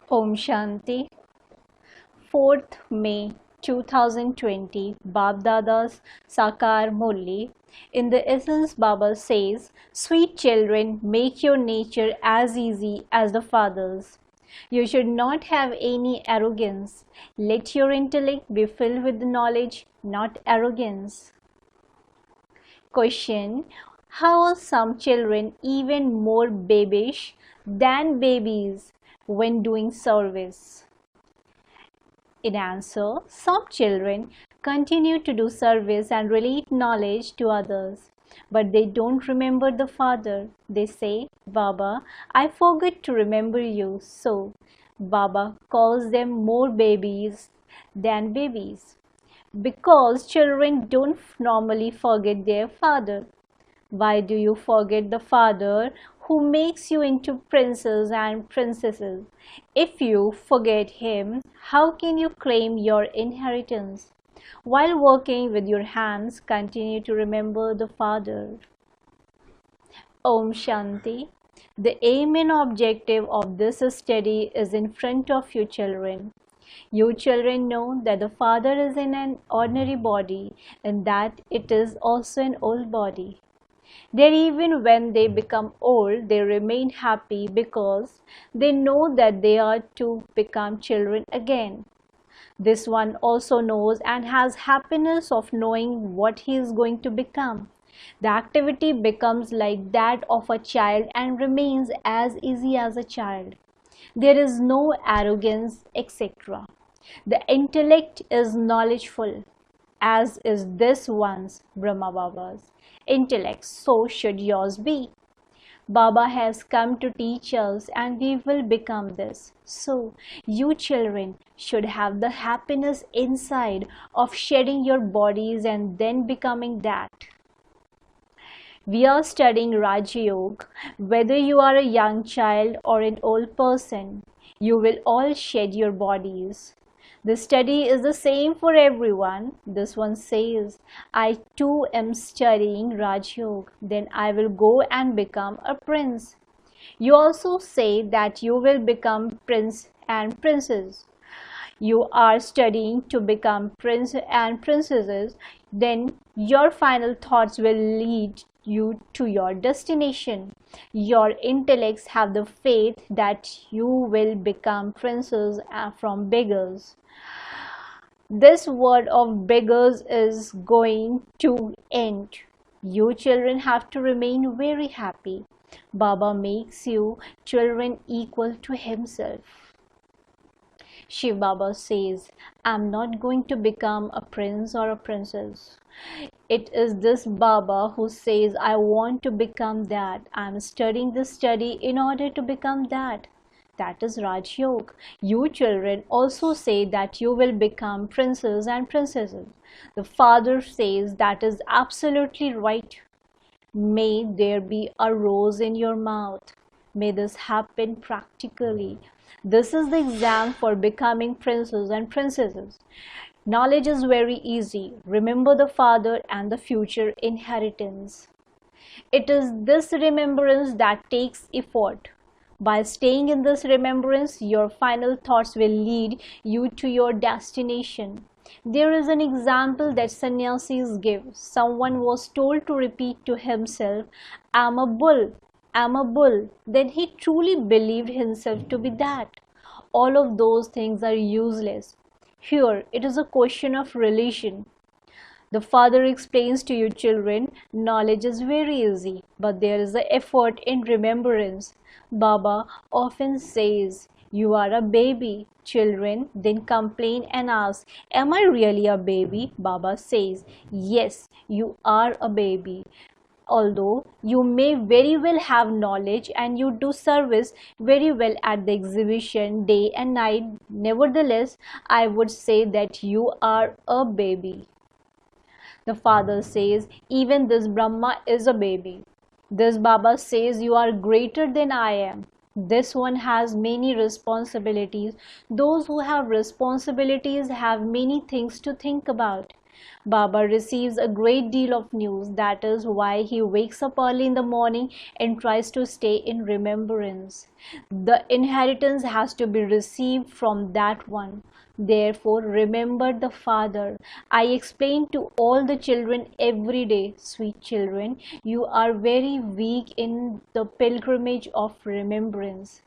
Om Shanti. 4th May 2020, Bab Dada's Sakar Murli. In the essence, Baba says, "Sweet children, make your nature as easy as the Father's. You should not have any arrogance. Let your intellect be filled with knowledge, not arrogance." Question: how are some children even more babyish than babies when doing service? In answer, some children continue to do service and relate knowledge to others, but they don't remember the Father. They say, "Baba, I forgot to remember you." So, Baba calls them more babies than babies because children don't normally forget their father. Why do you forget the Father who makes you into princes and princesses? If you forget Him, how can you claim your inheritance? While working with your hands, continue to remember the Father. Om Shanti. The aim and objective of this study is in front of you children. You children know that the Father is in an ordinary body and that it is also an old body. That even when they become old, they remain happy because they know that they are to become children again. This one also knows and has happiness of knowing what he is going to become. The activity becomes like that of a child and remains as easy as a child. There is no arrogance, etc. The intellect is knowledgeful, as is this one's Brahma Baba's intellect, so should yours be. Baba has come to teach us and we will become this. So, you children should have the happiness inside of shedding your bodies and then becoming that. We are studying Raja Yoga. Whether you are a young child or an old person, you will all shed your bodies. The study is the same for everyone. This one says, "I too am studying Raj Yoga, then I will go and become a prince." You also say that you will become prince and princess. You are studying to become prince and princesses, then your final thoughts will lead you to your destination. Your intellects have the faith that you will become princes from beggars. This world of beggars is going to end. You children have to remain very happy. Baba makes you children equal to himself. Shiv Baba says, "I'm not going to become a prince or a princess." It is this Baba who says, "I want to become that. I'm studying this study in order to become that." That is Raj Yoga. You children also say that you will become princes and princesses. The Father says that is absolutely right. May there be a rose in your mouth. May this happen practically. This is the exam for becoming princes and princesses. Knowledge is very easy. Remember the Father and the future inheritance. It is this remembrance that takes effort. By staying in this remembrance, your final thoughts will lead you to your destination. There is an example that sannyasis give. Someone was told to repeat to himself, "I'm a bull, I'm a bull." Then he truly believed himself to be that. All of those things are useless. Here, it is a question of religion. The Father explains to you children, knowledge is very easy, but there is an effort in remembrance. Baba often says, "You are a baby." Children then complain and ask, "Am I really a baby?" Baba says, "Yes, you are a baby. Although you may very well have knowledge and you do service very well at the exhibition day and night, nevertheless, I would say that you are a baby." The Father says, "Even this Brahma is a baby." This Baba says, "You are greater than I am." This one has many responsibilities. Those who have responsibilities have many things to think about. Baba receives a great deal of news. That is why he wakes up early in the morning and tries to stay in remembrance. The inheritance has to be received from that one. Therefore, remember the Father. I explain to all the children every day, sweet children, you are very weak in the pilgrimage of remembrance.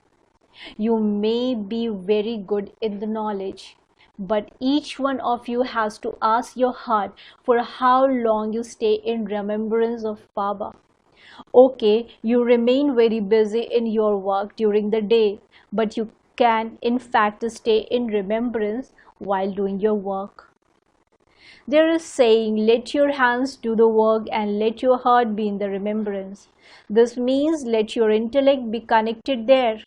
You may be very good in the knowledge, but each one of you has to ask your heart for how long you stay in remembrance of Baba. Okay, you remain very busy in your work during the day, but you can in fact stay in remembrance while doing your work. There is saying, let your hands do the work and let your heart be in the remembrance. This means let your intellect be connected there.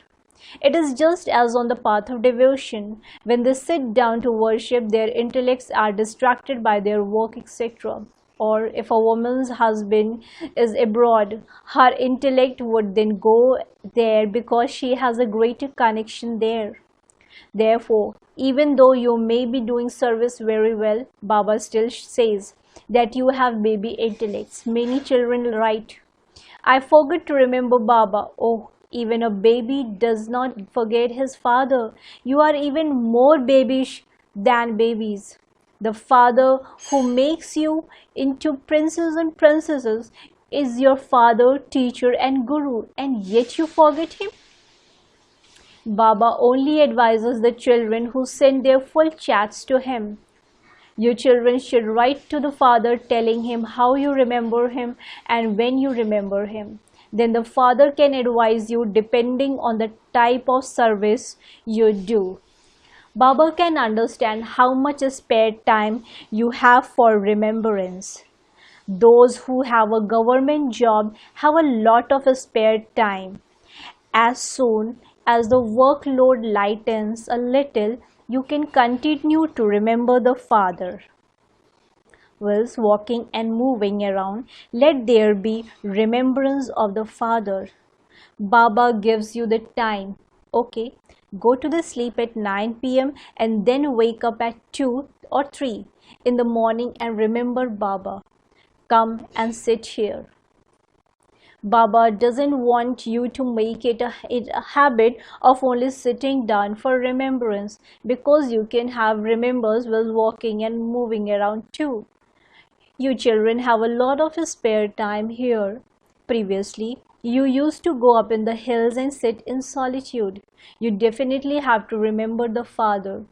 It is just as on the path of devotion. When they sit down to worship, their intellects are distracted by their work, etc. Or if a woman's husband is abroad, her intellect would then go there because she has a greater connection there. Therefore, even though you may be doing service very well, Baba still says that you have baby intellects. Many children write, I forgot to remember Baba. Oh, even a baby does not forget his father. You are even more babyish than babies. The father who makes you into princes and princesses is your father, teacher, and guru, and yet you forget him? Baba only advises the children who send their full chats to him. Your children should write to the Father telling him how you remember him and when you remember him. Then the Father can advise you depending on the type of service you do. Baba can understand how much spare time you have for remembrance. Those who have a government job have a lot of spare time. As soon as the workload lightens a little, you can continue to remember the Father. Whilst walking and moving around, let there be remembrance of the Father. Baba gives you the time. Okay, go to the sleep at 9 p.m. and then wake up at 2 or 3 in the morning and remember Baba. Come and sit here. Baba doesn't want you to make it a habit of only sitting down for remembrance, because you can have remembers while walking and moving around too. You children have a lot of spare time here. Previously, you used to go up in the hills and sit in solitude. You definitely have to remember the Father.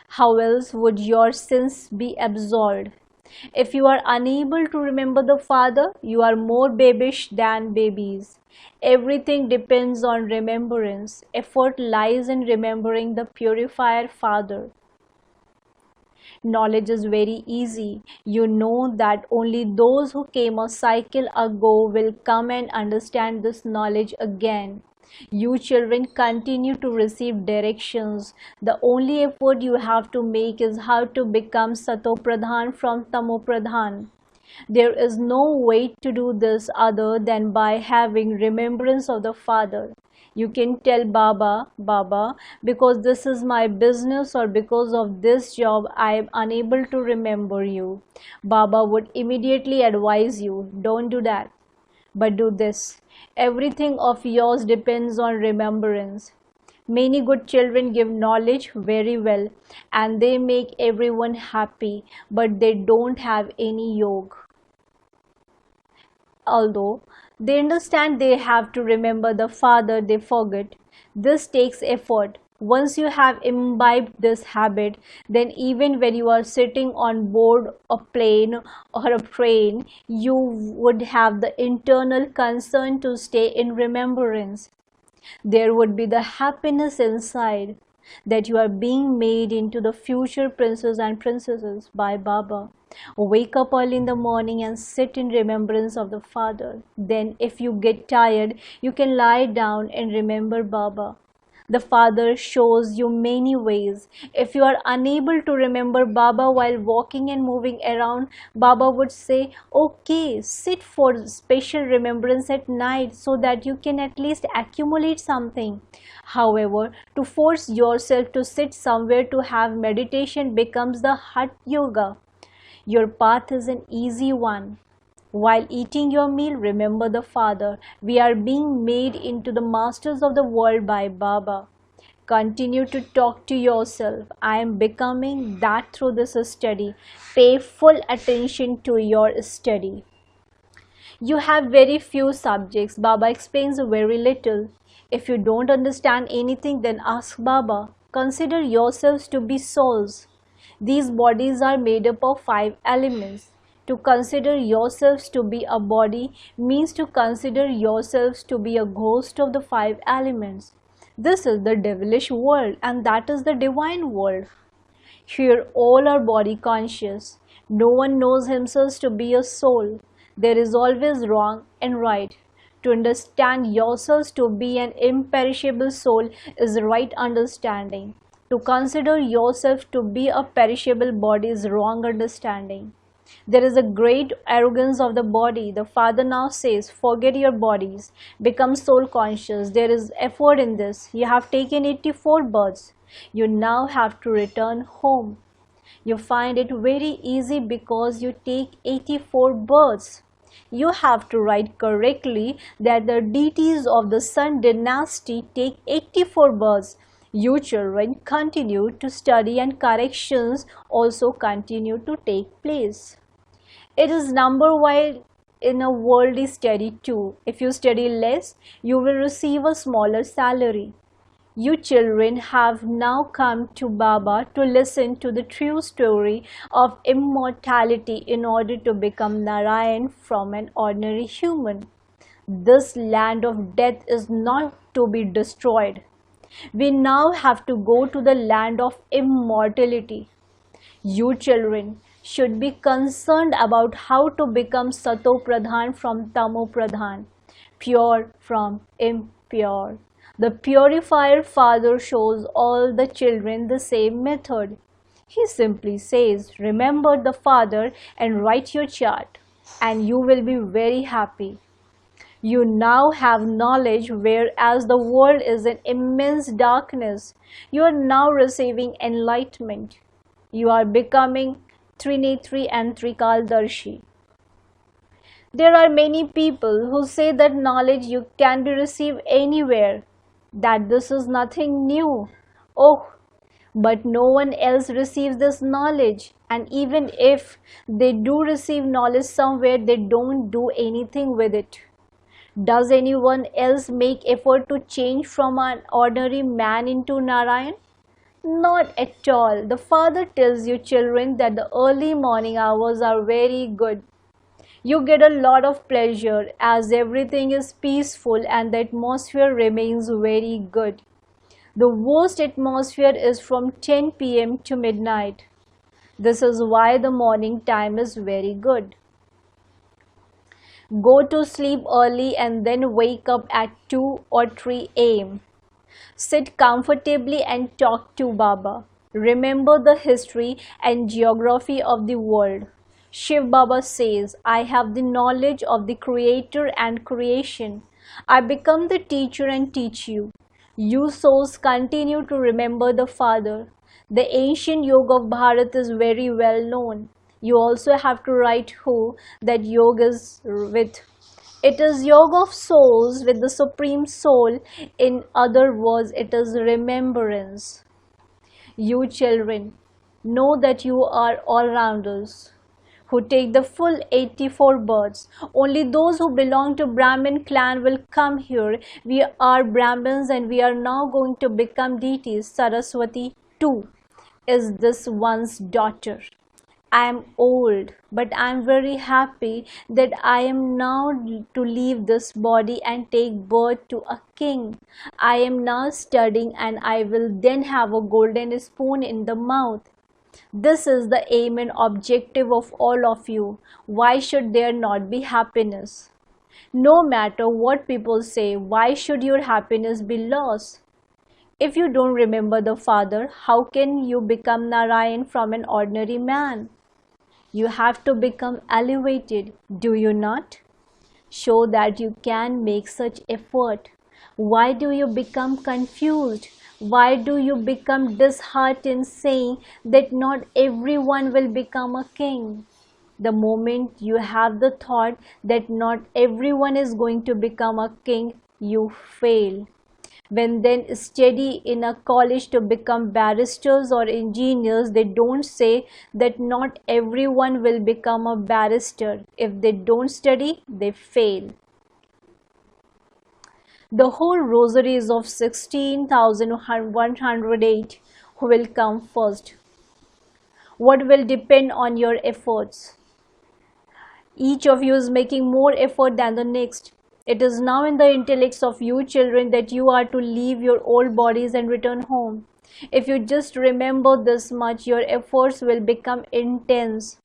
How else would your sins be absolved? If you are unable to remember the Father, you are more babyish than babies. Everything depends on remembrance. Effort lies in remembering the purifier Father. Knowledge is very easy. You know that only those who came a cycle ago will come and understand this knowledge again. You children continue to receive directions. The only effort you have to make is how to become Satopradhan from Tamopradhan. There is no way to do this other than by having remembrance of the Father. You can tell Baba, Baba, because this is my business or because of this job I am unable to remember you. Baba would immediately advise you, don't do that, but do this. Everything of yours depends on remembrance. Many good children give knowledge very well and they make everyone happy, but they don't have any yoga. Although they understand they have to remember the Father, they forget. This takes effort. Once you have imbibed this habit, then even when you are sitting on board a plane or a train, you would have the internal concern to stay in remembrance. There would be the happiness inside that you are being made into the future princes and princesses by Baba. Wake up early in the morning and sit in remembrance of the Father. Then if you get tired, you can lie down and remember Baba. The Father shows you many ways. If you are unable to remember Baba while walking and moving around, Baba would say, okay, sit for special remembrance at night so that you can at least accumulate something. However, to force yourself to sit somewhere to have meditation becomes the Hatha Yoga. Your path is an easy one. While eating your meal, remember the Father. We are being made into the masters of the world by Baba. Continue to talk to yourself. I am becoming that through this study. Pay full attention to your study. You have very few subjects. Baba explains very little. If you don't understand anything, then ask Baba. Consider yourselves to be souls. These bodies are made up of 5 elements. To consider yourselves to be a body means to consider yourselves to be a ghost of the 5 elements. This is the devilish world, and that is the divine world. Here all are body conscious. No one knows himself to be a soul. There is always wrong and right. To understand yourselves to be an imperishable soul is right understanding. To consider yourself to be a perishable body is wrong understanding. There is a great arrogance of the body. The Father now says, forget your bodies, become soul conscious. There is effort in this. You have taken 84 births. You now have to return home. You find it very easy because you take 84 births. You have to write correctly that the deities of the Sun dynasty take 84 births. You children continue to study and corrections also continue to take place. It is number while in a worldly study too. If you study less, you will receive a smaller salary. You children have now come to Baba to listen to the true story of immortality in order to become Narayan from an ordinary human. This land of death is not to be destroyed. We now have to go to the land of immortality. You children should be concerned about how to become Sato Pradhan from Tamo Pradhan, pure from impure. The purifier Father shows all the children the same method. He simply says, remember the Father and write your chart, and you will be very happy. You now have knowledge, whereas the world is in immense darkness. You are now receiving enlightenment. You are becoming Trinetri and Trikaldarshi. There are many people who say that knowledge you can be received anywhere, that this is nothing new. Oh, but no one else receives this knowledge, and even if they do receive knowledge somewhere, they don't do anything with it. Does anyone else make effort to change from an ordinary man into Narayan? Not at all. The Father tells you children that the early morning hours are very good. You get a lot of pleasure as everything is peaceful and the atmosphere remains very good. The worst atmosphere is from 10 p.m. to midnight. This is why the morning time is very good. Go to sleep early and then wake up at 2 or 3 a.m. Sit comfortably and talk to Baba. Remember the history and geography of the world. Shiv Baba says, I have the knowledge of the Creator and creation. I become the teacher and teach you. You souls continue to remember the Father. The ancient yoga of Bharat is very well known. You also have to write who that yoga is with. It is yoga of souls with the Supreme Soul. In other words, it is remembrance. You children, know that you are all-rounders who take the full 84 births. Only those who belong to Brahmin clan will come here. We are Brahmins and we are now going to become deities. Saraswati too is this one's daughter. I am old, but I am very happy that I am now to leave this body and take birth to a king. I am now studying and I will then have a golden spoon in the mouth. This is the aim and objective of all of you. Why should there not be happiness? No matter what people say, why should your happiness be lost? If you don't remember the Father, how can you become Narayan from an ordinary man? You have to become elevated, do you not? Show that you can make such effort. Why do you become confused? Why do you become disheartened saying that not everyone will become a king? The moment you have the thought that not everyone is going to become a king, you fail. When then study in a college to become barristers or engineers, they don't say that not everyone will become a barrister. If they don't study, they fail. The whole rosary is of 16,108. Who will come first? What will depend on your efforts? Each of you is making more effort than the next. It is now in the intellects of you children that you are to leave your old bodies and return home. If you just remember this much, your efforts will become intense.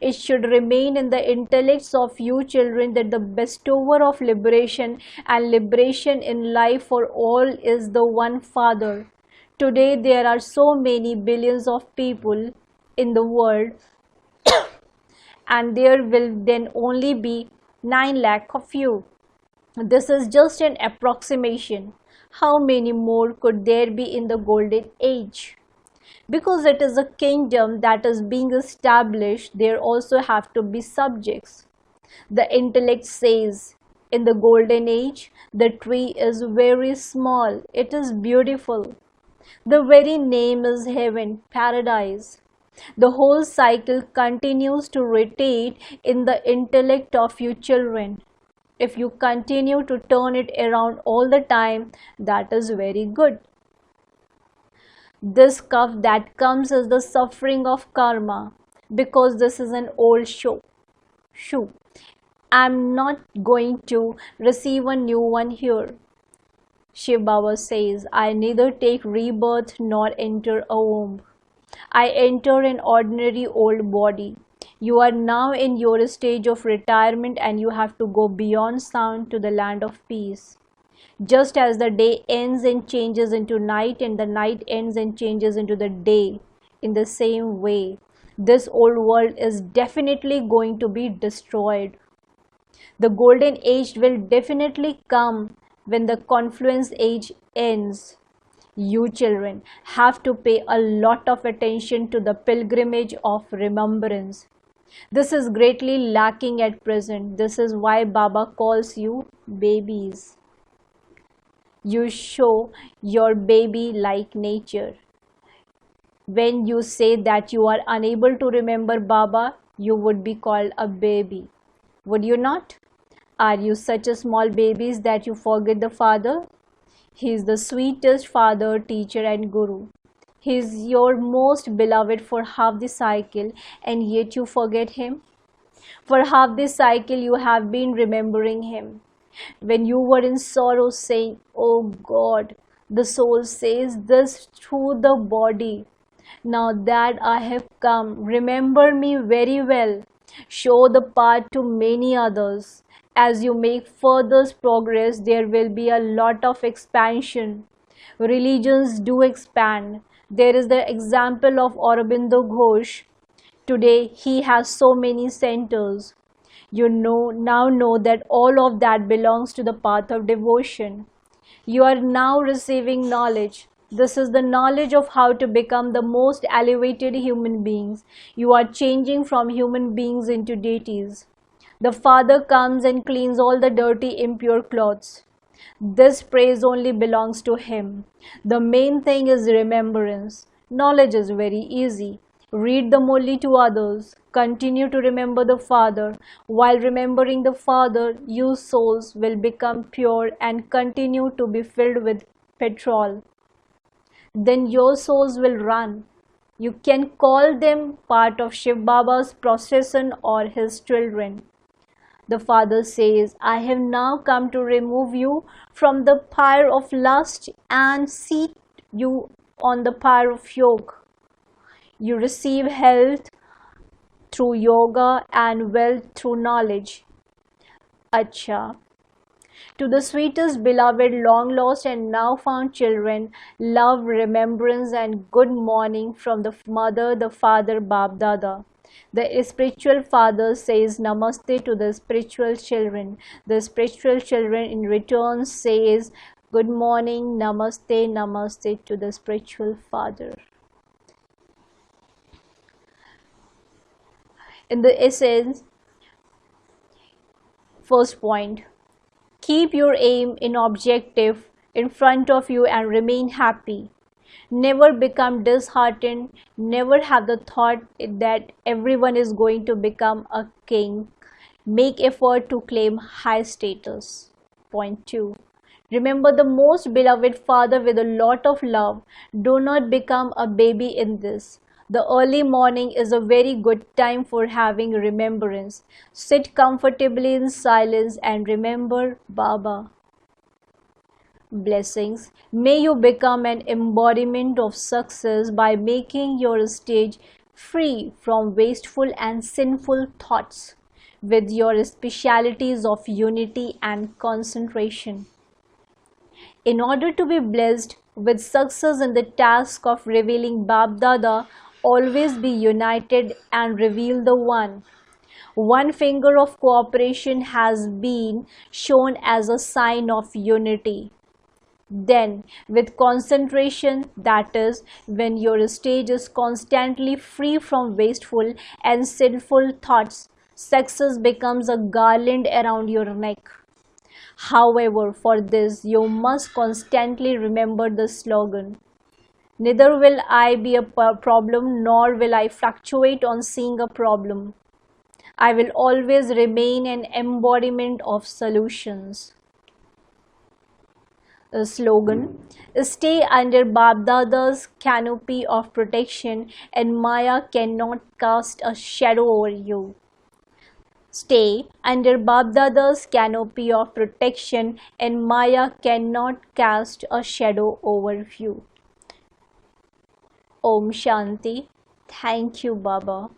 It should remain in the intellects of you children that the bestower of liberation and liberation in life for all is the one Father. Today there are so many billions of people in the world, and there will then only be 9 lakh of you. This is just an approximation. How many more could there be in the golden age? Because it is a kingdom that is being established, there also have to be subjects. The intellect says, in the golden age, the tree is very small, it is beautiful. The very name is heaven, paradise. The whole cycle continues to rotate in the intellect of you children. If you continue to turn it around all the time, that is very good. This cough that comes is the suffering of karma, because this is an old shoe. I'm not going to receive a new one here. Shiv Baba says, I neither take rebirth nor enter a womb. I enter an ordinary old body. You are now in your stage of retirement and you have to go beyond sound to the land of peace. Just as the day ends and changes into night and the night ends and changes into the day, in the same way, this old world is definitely going to be destroyed. The golden age will definitely come when the confluence age ends. You children have to pay a lot of attention to the pilgrimage of remembrance. This is greatly lacking at present. This is why Baba calls you babies. You show your baby like nature. When you say that you are unable to remember Baba, you would be called a baby. Would you not? Are you such a small babies that you forget the Father? He is the sweetest Father, teacher and Guru. He is your most beloved for half the cycle, and yet you forget Him. For half the cycle you have been remembering Him. When you were in sorrow saying, oh God, the soul says this through the body. Now that I have come, remember me very well. Show the path to many others. As you make further progress, there will be a lot of expansion. Religions do expand. There is the example of Aurobindo Ghosh. Today he has so many centers. You now know that all of that belongs to the path of devotion. You are now receiving knowledge. This is the knowledge of how to become the most elevated human beings. You are changing from human beings into deities. The Father comes and cleans all the dirty, impure clothes. This praise only belongs to Him. The main thing is remembrance. Knowledge is very easy. Read them only to others. Continue to remember the Father. While remembering the Father, you souls will become pure and continue to be filled with petrol. Then your souls will run. You can call them part of Shiv Baba's procession or his children. The Father says, I have now come to remove you from the pyre of lust and seat you on the pyre of yoga. You receive health through yoga and wealth through knowledge. Acha. To the sweetest, beloved, long lost and now found children, love, remembrance and good morning from the mother, the father, Bab Dada. The spiritual father says namaste to the spiritual children. The spiritual children in return says good morning, namaste, namaste to the spiritual father. In the essence, first point, keep your aim in objective in front of you and remain happy. Never become disheartened. Never have the thought that everyone is going to become a king. Make effort to claim high status. Point 2. Remember the most beloved father with a lot of love. Do not become a baby in this. The early morning is a very good time for having remembrance. Sit comfortably in silence and remember Baba. Blessings. May you become an embodiment of success by making your stage free from wasteful and sinful thoughts with your specialities of unity and concentration. In order to be blessed with success in the task of revealing Babdada, always be united and reveal the One. One finger of cooperation has been shown as a sign of unity. Then, with concentration, that is, when your stage is constantly free from wasteful and sinful thoughts, success becomes a garland around your neck. However, for this, you must constantly remember the slogan. Neither will I be a problem, nor will I fluctuate on seeing a problem. I will always remain an embodiment of solutions. The slogan, stay under Babdada's canopy of protection and Maya cannot cast a shadow over you. Stay under Babdada's canopy of protection and Maya cannot cast a shadow over you. Om Shanti. Thank you, Baba.